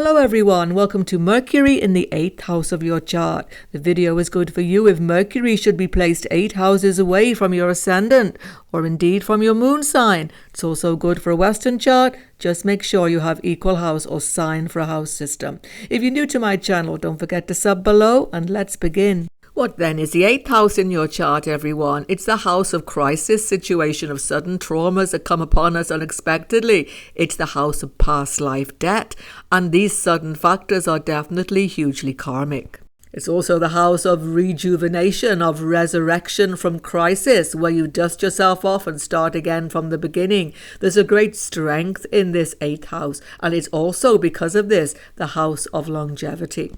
Hello everyone, welcome to Mercury in the 8th house of your chart. The video is good for you if Mercury should be placed 8 houses away from your Ascendant or indeed from your moon sign. It's also good for a Western chart. Just make sure you have equal house or sign for a house system. If you're new to my channel, don't forget to sub below and let's begin. What then is the 8th house in your chart, everyone? It's the house of crisis, situation of sudden traumas that come upon us unexpectedly. It's the house of past life debt, and these sudden factors are definitely hugely karmic. It's also the house of rejuvenation, of resurrection from crisis, where you dust yourself off and start again from the beginning. There's a great strength in this 8th house, and it's also, because of this, the house of longevity.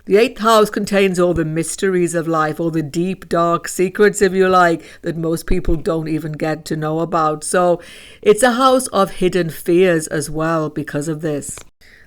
The 8th house contains all the mysteries of life, all the deep, dark secrets, if you like, that most people don't even get to know about. So it's a house of hidden fears as well because of this.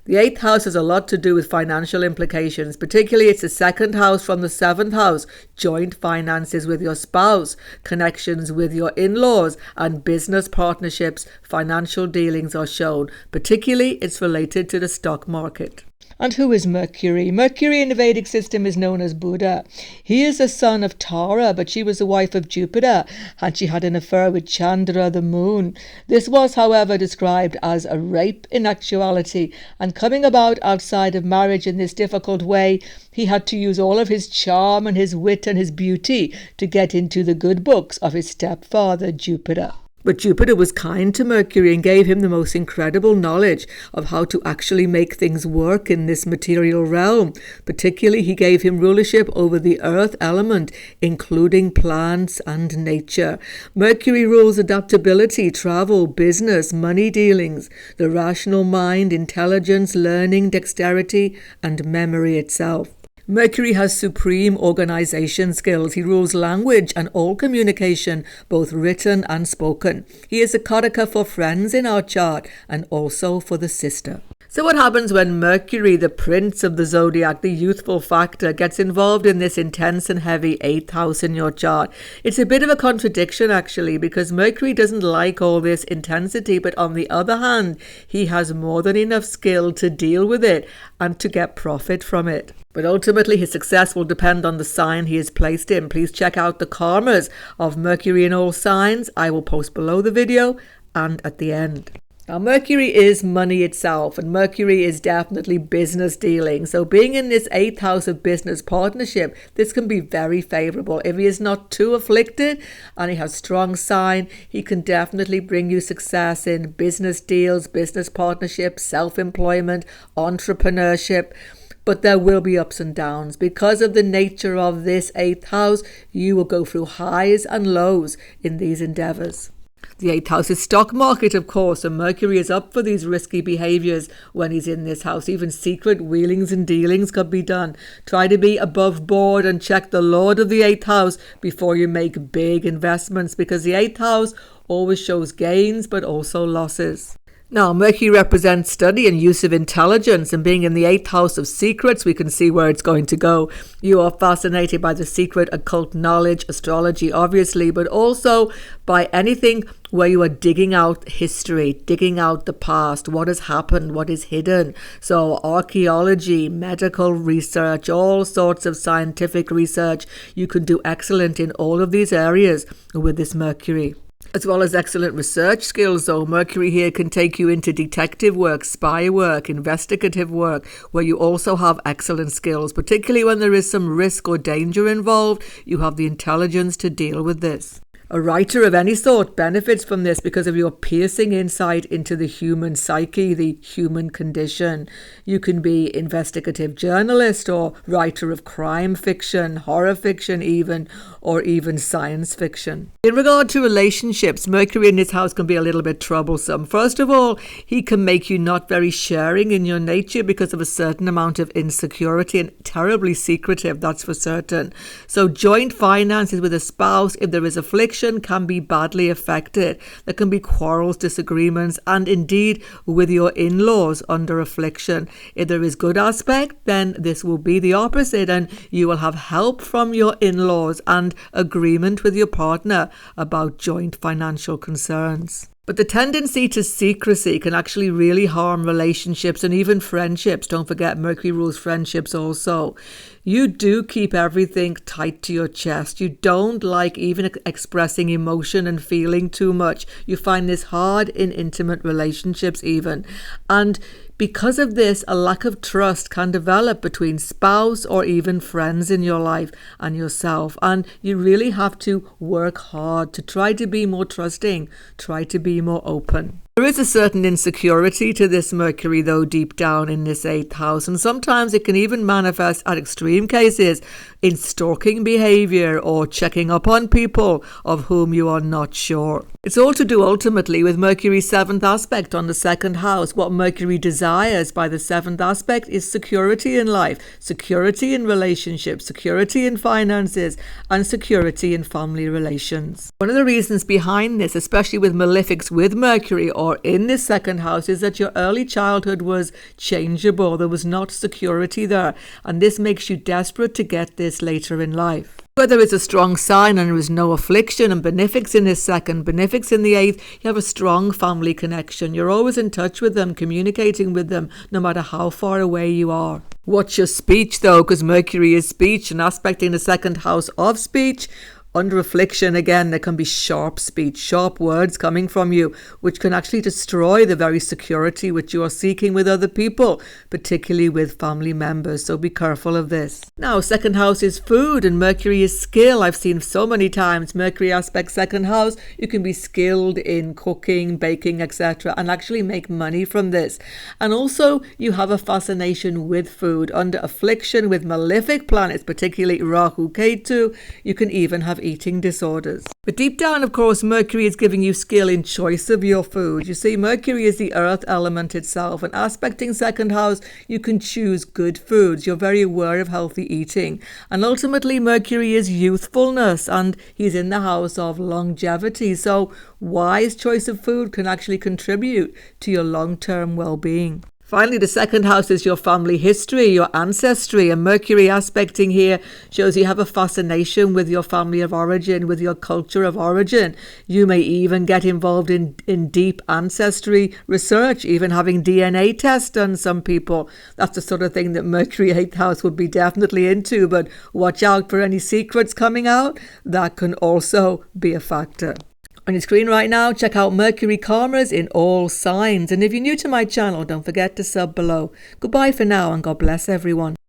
The 8th house has a lot to do with financial implications, particularly it's the 2nd house from the 7th house, joint finances with your spouse, connections with your in-laws, and business partnerships. Financial dealings are shown, particularly it's related to the stock market. And who is Mercury? Mercury in the Vedic system is known as Buddha. He is a son of Tara, but she was the wife of Jupiter, and she had an affair with Chandra, the moon. This was, however, described as a rape in actuality, and coming about outside of marriage in this difficult way, he had to use all of his charm and his wit and his beauty to get into the good books of his stepfather, Jupiter. But Jupiter was kind to Mercury and gave him the most incredible knowledge of how to actually make things work in this material realm. Particularly, he gave him rulership over the earth element, including plants and nature. Mercury rules adaptability, travel, business, money dealings, the rational mind, intelligence, learning, dexterity, and memory itself. Mercury has supreme organization skills. He rules language and all communication, both written and spoken. He is a karaka for friends in our chart and also for the sister. So what happens when Mercury, the prince of the zodiac, the youthful factor, gets involved in this intense and heavy 8th house in your chart? It's a bit of a contradiction, actually, because Mercury doesn't like all this intensity, but on the other hand, he has more than enough skill to deal with it and to get profit from it. But ultimately, his success will depend on the sign he is placed in. Please check out the karmas of Mercury in all signs. I will post below the video and at the end. Now, Mercury is money itself, and Mercury is definitely business dealing. So being in this 8th house of business partnership, this can be very favorable. If he is not too afflicted and he has strong sign, he can definitely bring you success in business deals, business partnerships, self-employment, entrepreneurship. But there will be ups and downs. Because of the nature of this 8th house, you will go through highs and lows in these endeavors. The 8th house is stock market, of course, and Mercury is up for these risky behaviors when he's in this house. Even secret wheelings and dealings could be done. Try to be above board and check the Lord of the 8th house before you make big investments, because the 8th house always shows gains but also losses. Now, Mercury represents study and use of intelligence, and being in the 8th house of secrets, we can see where it's going to go. You are fascinated by the secret occult knowledge, astrology, obviously, but also by anything where you are digging out history, digging out the past, what has happened, what is hidden. So archaeology, medical research, all sorts of scientific research. You can do excellent in all of these areas with this Mercury. As well as excellent research skills, though, Mercury here can take you into detective work, spy work, investigative work, where you also have excellent skills, particularly when there is some risk or danger involved. You have the intelligence to deal with this. A writer of any sort benefits from this because of your piercing insight into the human psyche, the human condition. You can be investigative journalist or writer of crime fiction, horror fiction even, or even science fiction. In regard to relationships, Mercury in this house can be a little bit troublesome. First of all, he can make you not very sharing in your nature because of a certain amount of insecurity and terribly secretive, that's for certain. So joint finances with a spouse, if there is affliction, can be badly affected. There can be quarrels, disagreements, and indeed with your in-laws under affliction. If there is good aspect, then this will be the opposite, and you will have help from your in-laws and agreement with your partner about joint financial concerns. But the tendency to secrecy can actually really harm relationships and even friendships. Don't forget, Mercury rules friendships also. You do keep everything tight to your chest. You don't like even expressing emotion and feeling too much. You find this hard in intimate relationships even. And because of this, a lack of trust can develop between spouse or even friends in your life and yourself. And you really have to work hard to try to be more trusting, try to be more open. There is a certain insecurity to this Mercury, though, deep down in this 8th house, and sometimes it can even manifest at extreme cases in stalking behavior or checking up on people of whom you are not sure. It's all to do ultimately with Mercury's 7th aspect on the 2nd house. What Mercury desires by the 7th aspect is security in life, security in relationships, security in finances, and security in family relations. One of the reasons behind this, especially with malefics with Mercury or in this 2nd house, is that your early childhood was changeable. There was not security there, and this makes you desperate to get this later in life. Whether it's a strong sign and there is no affliction and benefics in his 2nd, benefics in the 8th, you have a strong family connection. You're always in touch with them, communicating with them, no matter how far away you are. Watch your speech though, because Mercury is speech and aspecting the 2nd house of speech. Under affliction, again, there can be sharp speech, sharp words coming from you, which can actually destroy the very security which you are seeking with other people, particularly with family members. So be careful of this. Now, 2nd house is food and Mercury is skill. I've seen so many times Mercury aspect 2nd house. You can be skilled in cooking, baking, etc., and actually make money from this. And also, you have a fascination with food. Under affliction with malefic planets, particularly Rahu, Ketu, you can even have eating disorders. But deep down, of course, Mercury is giving you skill in choice of your food. You see, Mercury is the earth element itself, and aspecting 2nd house, you can choose good foods. You're very aware of healthy eating. And ultimately, Mercury is youthfulness, and he's in the house of longevity. So wise choice of food can actually contribute to your long-term well-being. Finally, the 2nd house is your family history, your ancestry, and Mercury aspecting here shows you have a fascination with your family of origin, with your culture of origin. You may even get involved in deep ancestry research, even having DNA tests done some people. That's the sort of thing that Mercury 8th house would be definitely into, but watch out for any secrets coming out. That can also be a factor. On your screen right now, check out Mercury karmas in all signs. And if you're new to my channel, don't forget to sub below. Goodbye for now and God bless everyone.